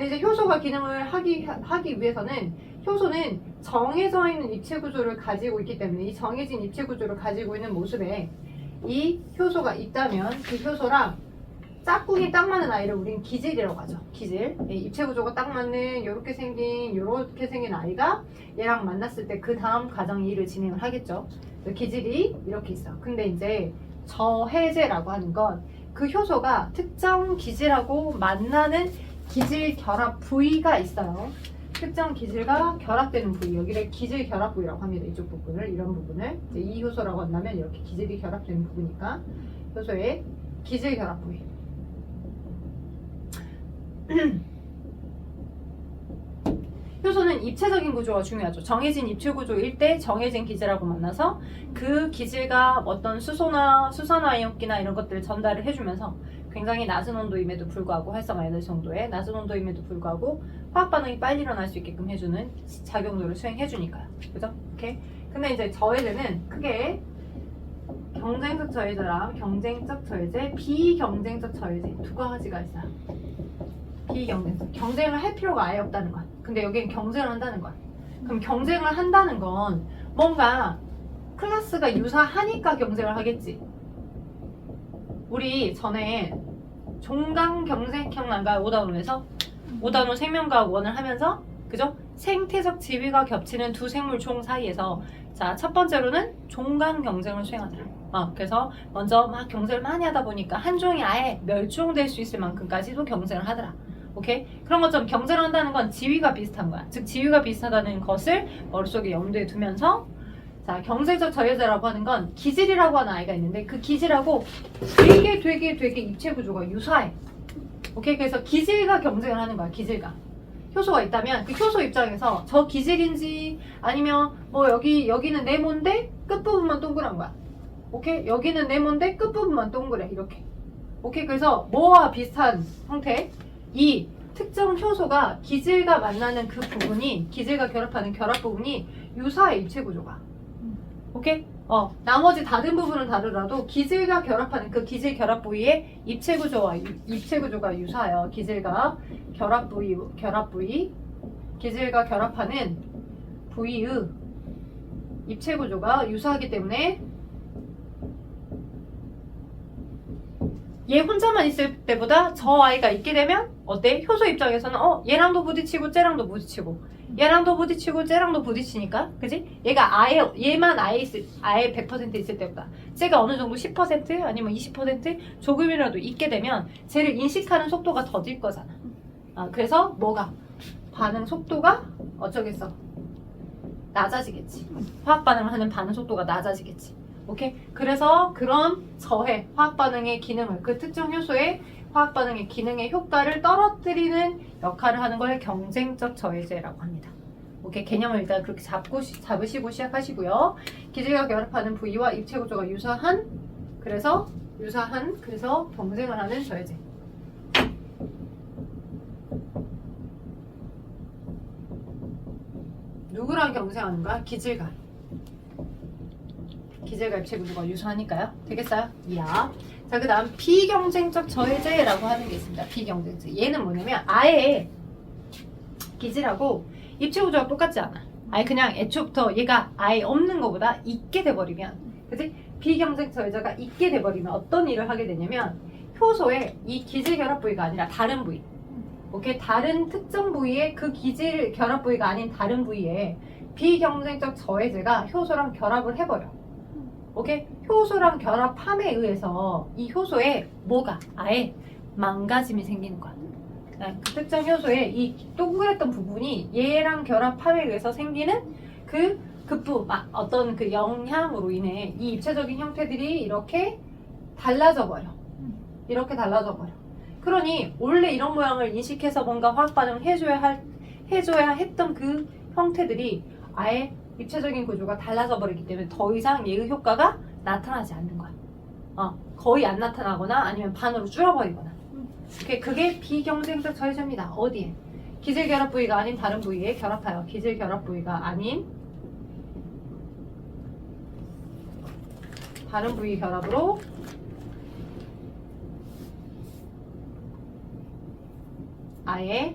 근데 이제 효소가 기능을 하기 위해서는 효소는 정해져 있는 입체 구조를 가지고 있기 때문에 이 정해진 입체 구조를 가지고 있는 모습에 이 효소가 있다면 그 효소랑 짝꿍이 딱 맞는 아이를 우리는 기질이라고 하죠. 기질. 입체 구조가 딱 맞는 요렇게 생긴 아이가 얘랑 만났을 때 그 다음 가정 일을 진행을 하겠죠. 기질이 이렇게 있어. 근데 이제 저해제라고 하는 건 그 효소가 특정 기질하고 만나는 기질 결합 부위가 있어요. 특정 기질과 결합되는 부위, 여기를 기질 결합 부위라고 합니다. 이쪽 부분을, 이런 부분을 이제 이 효소라고 한다면 이렇게 기질이 결합되는 부분이니까 효소의 기질 결합 부위. 효소는 입체적인 구조가 중요하죠. 정해진 입체 구조일 때 정해진 기질하고 만나서 그 기질과 어떤 수소나 이온기나 이런 것들을 전달을 해주면서 굉장히 낮은 온도임에도 불구하고 활성화 에너지 정도의 낮은 온도임에도 불구하고 화학 반응이 빨리 일어날 수 있게끔 해주는 작용도를 수행해주니까요. 그죠? 오케이. 근데 이제 저해제는 크게 경쟁적 저해제랑 경쟁적 저해제, 비경쟁적 저해제 두 가지가 있어요. 비경쟁적. 경쟁을 할 필요가 아예 없다는 것. 근데 여기는 경쟁을 한다는 것. 그럼 경쟁을 한다는 건 뭔가 클래스가 유사하니까 경쟁을 하겠지. 우리 전에 종강 경쟁 기억난가요? 5단원에서 5단원 생명과학 1을 하면서 그죠? 생태적 지위가 겹치는 두 생물총 사이에서 자, 첫 번째로는 종강 경쟁을 수행하더라. 그래서 먼저 막 경쟁을 많이 하다 보니까 한 종이 아예 멸종될 수 있을 만큼까지도 경쟁을 하더라. 오케이? 그런 것처럼 경쟁을 한다는 건 지위가 비슷한 거야. 즉 지위가 비슷하다는 것을 머릿속에 염두에 두면서 자, 경쟁적 저해제라고 하는 건 기질이라고 하는 아이가 있는데 그 기질하고 되게 입체 구조가 유사해. 오케이? 그래서 기질과 경쟁을 하는 거야. 기질과. 효소가 있다면 그 효소 입장에서 저 기질인지 아니면 뭐 여기는 네모인데 끝부분만 동그란 거야. 오케이? 여기는 네모인데 끝부분만 동그래. 이렇게. 오케이? 그래서 뭐와 비슷한 형태? 이 특정 효소가 기질과 만나는 그 부분이 기질과 결합하는 결합 부분이 유사해. 입체 구조가. 오케이? 나머지 다른 부분은 다르더라도 기질과 결합하는 그 기질 결합 부위의 입체 구조가 유사해요. 기질과 결합 부위, 기질과 결합하는 부위의 입체 구조가 유사하기 때문에 얘 혼자만 있을 때보다 저 아이가 있게 되면 어때? 효소 입장에서는 얘랑도 부딪히고 쟤랑도 부딪히고 얘랑도 부딪히고 쟤랑도 부딪히니까 그지? 얘만 아예 100% 있을 때보다 쟤가 어느 정도 10% 아니면 20% 조금이라도 있게 되면 쟤를 인식하는 속도가 더딜 거잖아. 그래서 뭐가? 반응 속도가 어쩌겠어? 낮아지겠지. 화학 반응을 하는 반응 속도가 낮아지겠지. 오케이? 그래서 그런 화학 반응의 기능을 그 특정 효소의 화학 반응의 기능의 효과를 떨어뜨리는 역할을 하는 걸 경쟁적 저해제라고 합니다. 오케이? 개념을 일단 그렇게 잡으시고 시작하시고요. 기질과 결합하는 부위와 입체 구조가 유사한 그래서 경쟁을 하는 저해제. 누구랑 경쟁하는가? 기질과 입체 구조가 유사하니까요. 되겠어요? 이야. 자, 그 다음 비경쟁적 저해제라고 하는 게 있습니다. 비경쟁적. 얘는 뭐냐면 아예 기질하고 입체 구조가 똑같지 않아. 아예 그냥 애초부터 얘가 아예 없는 것보다 있게 돼버리면 그치? 비경쟁적 저해제가 있게 돼버리면 어떤 일을 하게 되냐면 효소의 이 기질 결합 부위가 아니라 다른 부위 오케이? 다른 특정 부위의 그 기질 결합 부위가 아닌 다른 부위에 비경쟁적 저해제가 효소랑 결합을 해버려. 오케이? 효소랑 결합함에 의해서 이 효소에 뭐가 아예 망가짐이 생기는 거야. 그 특정 효소의 이 동그랬던 부분이 얘랑 결합함에 의해서 생기는 어떤 그 영향으로 인해 이 입체적인 형태들이 이렇게 달라져 버려. 이렇게 달라져 버려. 그러니 원래 이런 모양을 인식해서 뭔가 화학 반응을 해줘야 했던 그 형태들이 아예 입체적인 구조가 달라져 버리기 때문에 더 이상 얘의 효과가 나타나지 않는 거야. 거의 안 나타나거나 아니면 반으로 줄어버리거나. 그게 비경쟁적 저해제입니다. 어디에? 기질 결합 부위가 아닌 다른 부위에 결합하여 기질 결합 부위가 아닌 다른 부위 결합으로 아예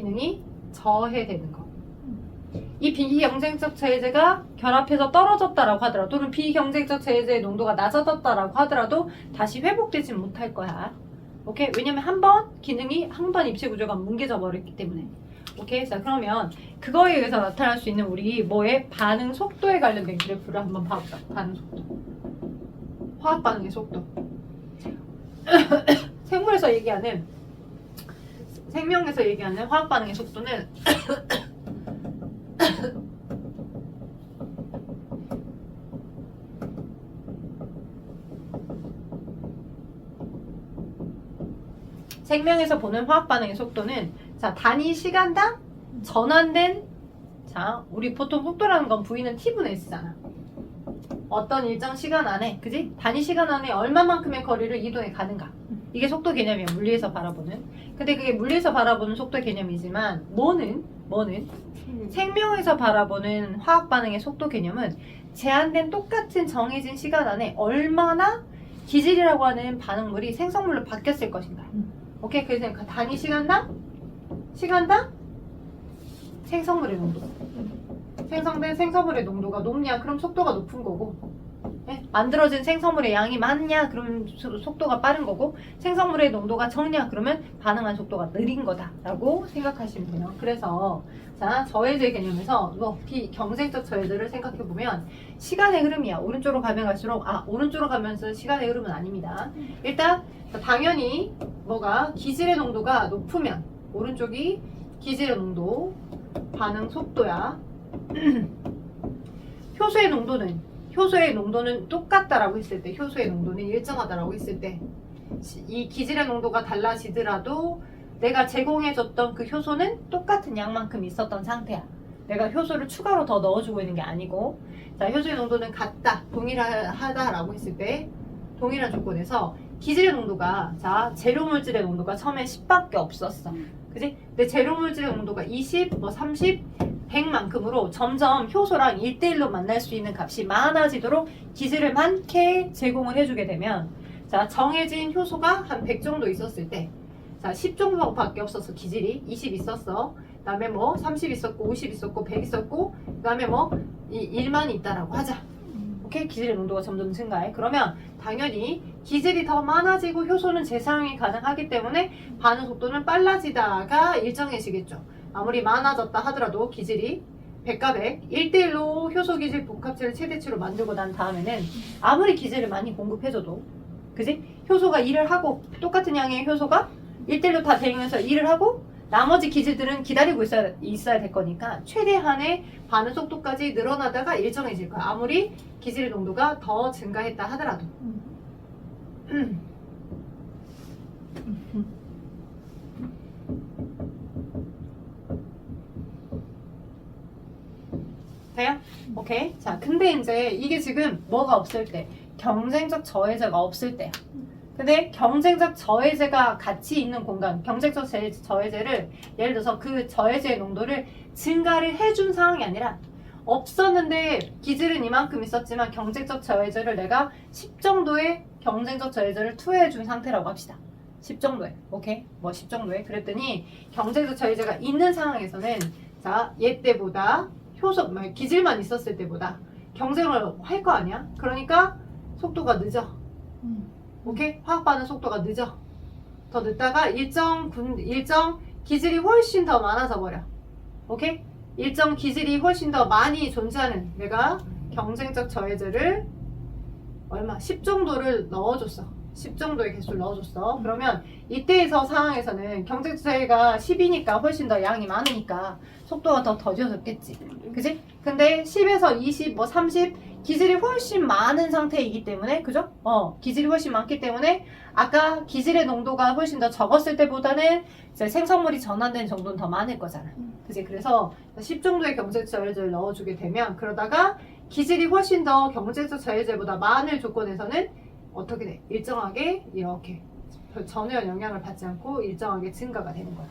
기능이 저해되는 거. 이 비경쟁적 저해제가 결합해서 떨어졌다라고 하더라도 또는 비경쟁적 저해제의 농도가 낮아졌다라고 하더라도 다시 회복되지 못할 거야. 오케이? 왜냐면 한 번 입체 구조가 뭉개져 버렸기 때문에. 오케이? 자, 그러면 그거에 의해서 나타날 수 있는 우리 뭐의 반응 속도에 관련된 그래프를 한번 봐보자. 반응 속도. 화학 반응의 속도. 생물에서 얘기하는 생명에서 얘기하는 화학 반응의 속도는 생명에서 보는 화학 반응의 속도는 자, 단위 시간당 전환된 자, 우리 보통 속도라는 건 V는 T분의 S잖아. 어떤 일정 시간 안에, 그지? 단위 시간 안에 얼마만큼의 거리를 이동해 가는가. 이게 속도 개념이야, 물리에서 바라보는. 근데 그게 물리에서 바라보는 속도 개념이지만, 뭐는 생명에서 바라보는 화학 반응의 속도 개념은 제한된 똑같은 정해진 시간 안에 얼마나 기질이라고 하는 반응물이 생성물로 바뀌었을 것인가. 오케이? 그래서 그 단위 시간당 생성물의 농도. 생성된 생성물의 농도가 높냐? 그럼 속도가 높은 거고. 네? 만들어진 생성물의 양이 많냐? 그럼 속도가 빠른 거고. 생성물의 농도가 적냐? 그러면 반응한 속도가 느린 거다라고 생각하시면 돼요. 그래서 자, 저해제 개념에서 비경쟁적 저해제를 생각해 보면 시간의 흐름이야. 오른쪽으로 가면 갈수록 오른쪽으로 가면서 시간의 흐름은 아닙니다. 일단 당연히 뭐가 기질의 농도가 높으면 오른쪽이 기질의 농도, 반응 속도야. 효소의 농도는 똑같다라고 했을 때, 효소의 농도는 일정하다라고 했을 때, 이 기질의 농도가 달라지더라도 내가 제공해줬던 그 효소는 똑같은 양만큼 있었던 상태야. 내가 효소를 추가로 더 넣어주고 있는 게 아니고, 자, 효소의 농도는 같다, 동일하다라고 했을 때, 동일한 조건에서 기질의 농도가, 자, 재료물질의 농도가 처음에 10밖에 없었어. 그지? 근데 재료물질의 농도가 20, 30, 100만큼으로 점점 효소랑 1대1로 만날 수 있는 값이 많아지도록 기질을 많게 제공을 해주게 되면, 자, 정해진 효소가 한 100 정도 있었을 때, 자, 10 정도밖에 없었어, 기질이. 20 있었어. 그 다음에 30 있었고, 50 있었고, 100 있었고, 그 다음에 1만 있다라고 하자. 오케이? 기질의 농도가 점점 증가해. 그러면 당연히 기질이 더 많아지고 효소는 재사용이 가능하기 때문에 반응 속도는 빨라지다가 일정해지겠죠. 아무리 많아졌다 하더라도 기질이 100과 100, 1대1로 효소 기질 복합체를 최대치로 만들고 난 다음에는 아무리 기질을 많이 공급해줘도, 그지? 효소가 일을 하고, 똑같은 양의 효소가 1대1로 다 대응해서 일을 하고, 나머지 기질들은 기다리고 있어야 될 거니까 최대한의 반응 속도까지 늘어나다가 일정해질 거야. 아무리 기질의 농도가 더 증가했다 하더라도. 돼요? 오케이. 자, 근데 이제 이게 지금 뭐가 없을 때, 경쟁적 저해제가 없을 때야. 근데 경쟁적 저해제가 같이 있는 공간, 경쟁적 저해제를 예를 들어서 그 저해제의 농도를 증가를 해준 상황이 아니라 없었는데 기질은 이만큼 있었지만 경쟁적 저해제를 내가 10 정도의 경쟁적 저해제를 투여해준 상태라고 합시다. 10 정도에. 오케이? 10 정도에. 그랬더니 경쟁적 저해제가 있는 상황에서는 자, 얘 때보다 효소, 기질만 있었을 때보다 경쟁을 할 거 아니야? 그러니까 속도가 늦어. 오케이? 화학 반응 속도가 늦어. 더 늦다가 일정 기질이 훨씬 더 많아져 버려. 오케이? 일정 기질이 훨씬 더 많이 존재하는 내가 경쟁적 저해제를 10 정도를 넣어줬어. 10 정도의 개수를 넣어줬어. 그러면 이때에서 상황에서는 경쟁적 저해가 10이니까 훨씬 더 양이 많으니까 속도가 더 더뎌졌겠지. 그지? 근데 10에서 20, 30 기질이 훨씬 많은 상태이기 때문에, 그죠? 기질이 훨씬 많기 때문에 아까 기질의 농도가 훨씬 더 적었을 때보다는 이제 생성물이 전환된 정도는 더 많을 거잖아. 그지? 그래서 10 정도의 경쟁적 저해제를 넣어주게 되면 그러다가 기질이 훨씬 더 경쟁적 저해제보다 많을 조건에서는 어떻게 돼? 일정하게 이렇게 전혀 영향을 받지 않고 일정하게 증가가 되는 거야.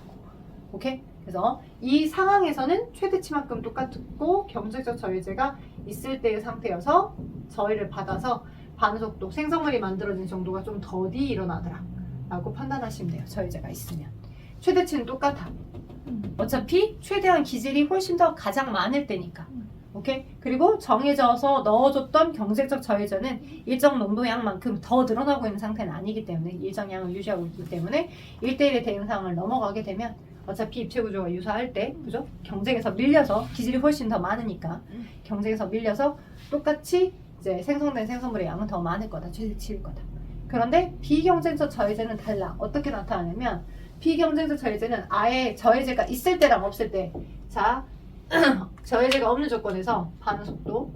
오케이? 그래서 이 상황에서는 최대치만큼 똑같고 경쟁적 저해제가 있을 때의 상태여서 저해를 받아서 반응 속도, 생성물이 만들어진 정도가 좀 더디 일어나더라 라고 판단하시면 돼요. 저해제가 있으면. 최대치는 똑같아. 어차피 최대한 기질이 훨씬 더 가장 많을 때니까. 오케이? 그리고 정해져서 넣어줬던 경색적 저해제는 일정 농도양만큼 더 늘어나고 있는 상태는 아니기 때문에 일정 양을 유지하고 있기 때문에 1대1의 대응 상황을 넘어가게 되면 어차피 입체 구조가 유사할 때, 그죠? 경색에서 밀려서 기질이 훨씬 더 많으니까 경색에서 밀려서 똑같이 이제 생성된 생성물의 양은 더 많을 거다, 최대치일 거다. 그런데 비경쟁적 저해제는 달라. 어떻게 나타나냐면 비경쟁적 저해제는 아예 저해제가 있을 때랑 없을 때, 자 저해제가 없는 조건에서 반응 속도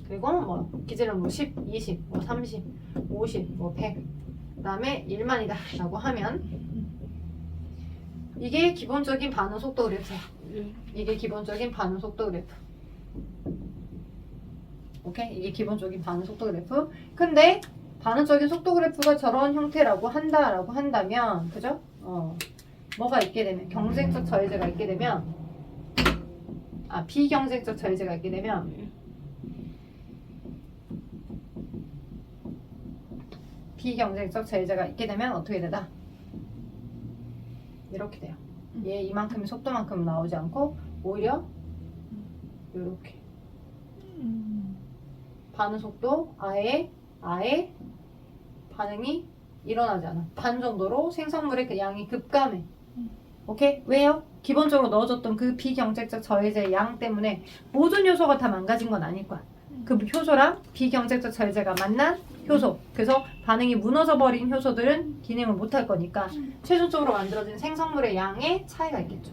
그리고 뭐 기질은 뭐 10, 20, 뭐 30, 50, 뭐 100, 그다음에 1만이다 라고 하면 이게 기본적인 반응 속도 그래프야. 이게 기본적인 반응 속도 그래프. 오케이? 이게 기본적인 반응 속도 그래프. 근데 반응적인 속도 그래프가 저런 형태라고 한다면, 그죠? 뭐가 있게 되면, 경쟁적 저해제가 있게 되면, 비경쟁적 저해제가 있게 되면, 비경쟁적 저해제가 있게 되면 어떻게 되다? 이렇게 돼요. 얘 이만큼의 속도만큼 나오지 않고 오히려 이렇게 반응 속도 아예 반응이 일어나지 않아. 반 정도로 생성물의 그 양이 급감해. 오케이? 왜요? 기본적으로 넣어줬던 그 비경쟁적 저해제 양 때문에 모든 효소가 다 망가진 건 아닐 거야. 그 효소랑 비경쟁적 저해제가 만난 효소. 그래서 반응이 무너져 버린 효소들은 기능을 못할 거니까 최종적으로 만들어진 생성물의 양의 차이가 있겠죠.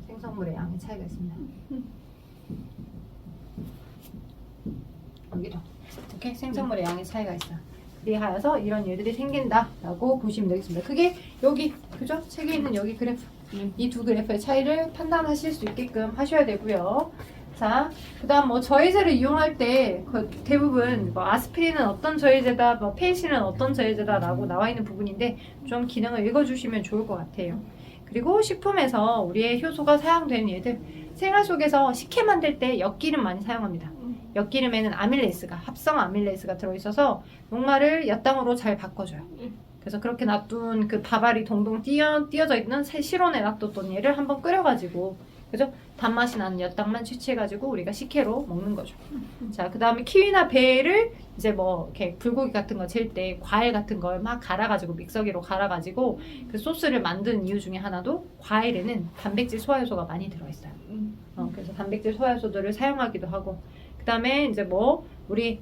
생성물의 양의 차이가 있습니다. 여기도. 오케이? 생성물의 양의 차이가 있어. 그리하여서 이런 일들이 생긴다라고 보시면 되겠습니다. 그게 여기, 그죠? 책에 있는 여기 그래프. 이 두 그래프의 차이를 판단하실 수 있게끔 하셔야 되고요. 자, 그 다음 뭐 저해제를 이용할 때 대부분 뭐 아스피린은 어떤 저해제다, 뭐 페니실린은 어떤 저해제다 라고 나와 있는 부분인데 좀 기능을 읽어주시면 좋을 것 같아요. 그리고 식품에서 우리의 효소가 사용되는 얘들, 생활 속에서 식혜 만들 때 엿기름 많이 사용합니다. 엿기름에는 아밀레이스가, 합성 아밀레이스가 들어있어서 녹말을 엿당으로 잘 바꿔줘요. 그래서 그렇게 놔둔 그 밥알이 동동 띄어져 있는 실온에 놔뒀던 얘를 한번 끓여가지고, 그죠? 단맛이 나는 엿당만 채취해가지고 우리가 식혜로 먹는 거죠. 자, 그 다음에 키위나 배를 이제 뭐 이렇게 불고기 같은 거 질 때 과일 같은 걸 막 갈아가지고 믹서기로 갈아가지고 그 소스를 만드는 이유 중에 하나도 과일에는 단백질 소화효소가 많이 들어있어요. 그래서 단백질 소화효소들을 사용하기도 하고, 그 다음에 이제 뭐 우리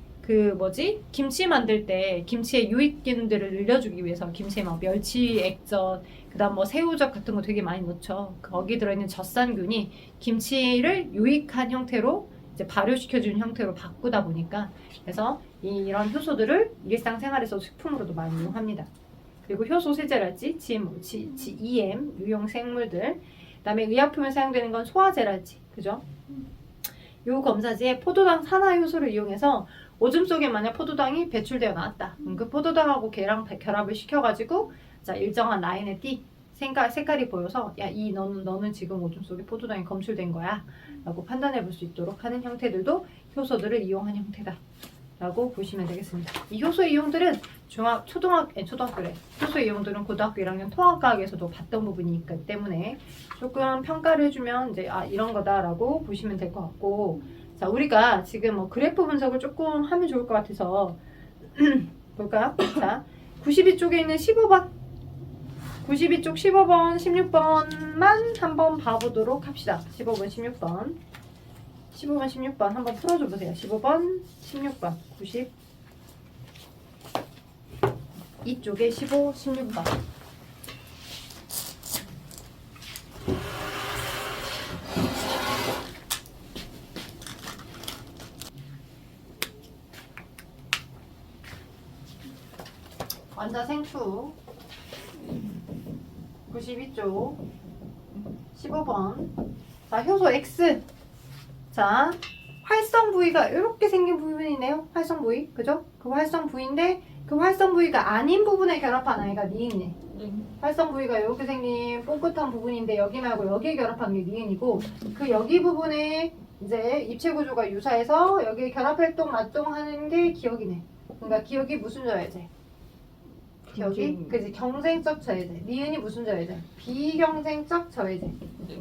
김치 만들 때 김치의 유익균들을 늘려주기 위해서 김치에 막 멸치 액젓, 그 다음 뭐 새우젓 같은 거 되게 많이 넣죠. 거기 들어있는 젖산균이 김치를 유익한 형태로 이제 발효시켜주는 형태로 바꾸다 보니까, 그래서 이런 효소들을 일상생활에서 식품으로도 많이 이용합니다. 그리고 효소 세제랄지 GM, 유용 생물들, 그 다음에 의약품에 사용되는 건 소화제랄지, 그죠? 요 검사지에 포도당 산화 효소를 이용해서 오줌 속에 만약 포도당이 배출되어 나왔다. 그 포도당하고 걔랑 결합을 시켜가지고 자 일정한 라인의 색깔이 보여서 야 너는 지금 오줌 속에 포도당이 검출된 거야 라고 판단해 볼 수 있도록 하는 형태들도 효소들을 이용한 형태다 라고 보시면 되겠습니다. 이 효소 이용들은 초등학교래. 효소 이용들은 고등학교 1학년 통합과학에서도 봤던 부분이 있기 때문에 조금 평가를 해주면 이제 이런 거다라고 보시면 될 것 같고, 자 우리가 지금 뭐 그래프 분석을 조금 하면 좋을 것 같아서 볼까요? 자 92쪽에 있는 15번 92쪽 15번 16번만 한번 봐보도록 합시다. 15번 16번 16번 한번 풀어줘 보세요. 15번 16번 90 이쪽에 15, 16번 완자생투 92쪽 15번 자 효소 X 자 활성 부위가 이렇게 생긴 부분이네요. 활성 부위 그죠? 그 활성 부위인데 그 활성 부위가 아닌 부분에 결합한 아이가 니은이네. 활성 부위가 이렇게 생긴 뽕긋한 부분인데 여기 말고 여기에 결합한 게 니은이고, 그 여기 부분에 이제 입체 구조가 유사해서 여기 결합 활동 맞동하는 게 기억이네. 그러니까 기억이 무슨 저해제? 기억이? 그지 경쟁적 저해제. 니은이 무슨 저해제? 비경쟁적 저해제.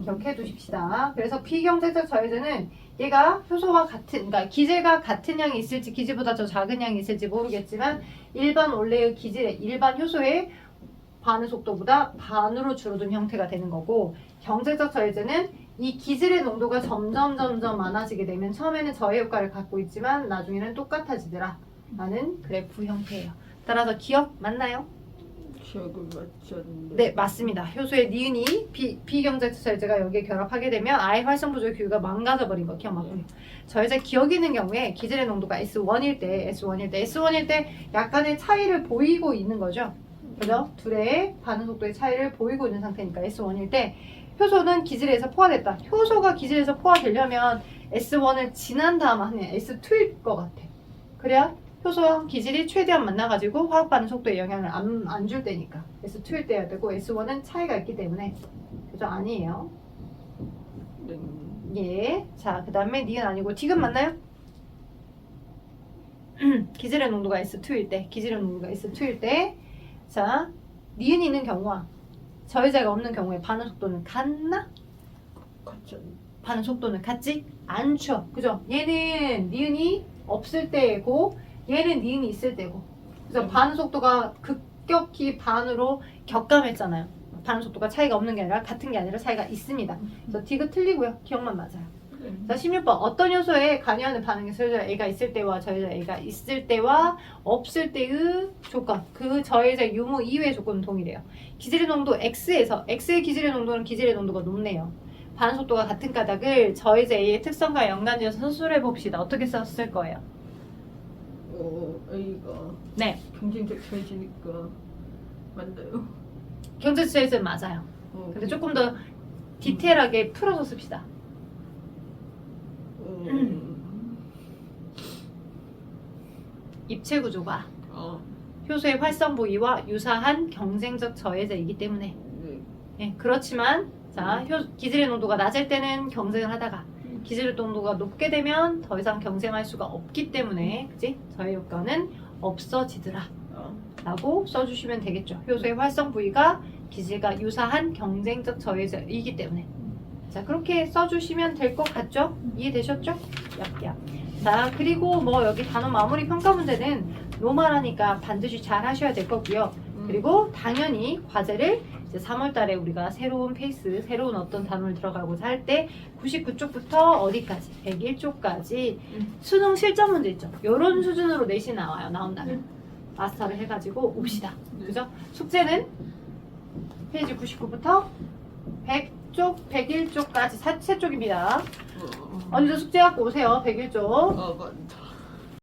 기억해 두십시다. 그래서 비경쟁적 저해제는 얘가 효소와 같은, 그러니까 기질과 같은 양이 있을지 기질보다 더 작은 양이 있을지 모르겠지만 일반 원래의 기질의 일반 효소의 반응 속도보다 반으로 줄어든 형태가 되는 거고, 경쟁적 저해제는 이 기질의 농도가 점점 많아지게 되면 처음에는 저해 효과를 갖고 있지만 나중에는 똑같아지더라 라는 그래프 형태예요. 따라서 기억 맞나요? 기억을 맞췄는데. 네, 맞습니다. 효소의 니은이 비경쟁적 저해제가 여기에 결합하게 되면 아예 활성 부조의 규가 망가져 버린 거 기억 맞고요. 저해제 기억이 있는 경우에 기질의 농도가 S1일 때 약간의 차이를 보이고 있는 거죠. 그죠? 둘의 반응 속도의 차이를 보이고 있는 상태니까 S1일 때 효소는 기질에서 포화됐다. 효소가 기질에서 포화되려면 S1을 지난 다음 하는 S2일 것 같아. 그래야 효소와 기질이 최대한 만나가지고 화학 반응 속도에 영향을 안 줄 때니까 S2일 때여야 되고 S1은 차이가 있기 때문에 그죠? 아니에요. 네. 예. 자, 그 다음에 니은 아니고 디귿 맞나요? 기질의 농도가 S2일 때 자, 니은이 있는 경우와 저해제가 없는 경우에 반응 속도는 같나? 같죠. 반응 속도는 같지 않죠. 그죠? 얘는 니은이 없을 때고 얘는 니은이 있을 때고. 그래서 반응 속도가 급격히 반으로 격감했잖아요. 반응 속도가 차이가 없는 게 아니라 같은 게 아니라 차이가 있습니다. 그래서 디귿 틀리고요. 기억만 맞아요. 자, 16번. 어떤 요소에 관여하는 반응이 저해자 A가 있을 때와 저해자 A가 있을 때와 없을 때의 조건, 그 저해자 유무 이외의 조건은 동일해요. 기질의 농도 X에서 X의 기질의 농도는 기질의 농도가 높네요. 반응 속도가 같은 까닭을 저해자 A의 특성과 연관지어서 서술해 봅시다. 어떻게 썼을 거예요? A가 네, 경쟁적 저해지니까 맞나요? 경쟁 저해제는 맞아요. 근데 조금 더 디테일하게 풀어서 씁시다. 입체 구조가 효소의 활성 부위와 유사한 경쟁적 저해제이기 때문에 예, 그렇지만 자, 기질의 농도가 낮을 때는 경쟁을 하다가 기질의 농도가 높게 되면 더 이상 경쟁할 수가 없기 때문에 그지? 저해 효과는 없어지더라 라고 써주시면 되겠죠. 효소의 활성 부위가 기질과 유사한 경쟁적 저해제이기 때문에 자, 그렇게 써주시면 될 것 같죠? 이해되셨죠? 얍얍. 자, 그리고 뭐 여기 단어 마무리 평가 문제는 노말하니까 반드시 잘 하셔야 될 거고요. 그리고 당연히 과제를 이제 3월 달에 우리가 새로운 페이스, 새로운 어떤 단어를 들어가고자 할 때 99쪽부터 어디까지? 101쪽까지 수능 실전 문제 있죠? 이런 수준으로 내신 나온다면 마스터를 해가지고 옵시다. 그죠? 숙제는 페이지 99부터 100쪽, 101쪽까지 3쪽입니다. 언제도 숙제 갖고 오세요. 101쪽. 맞다.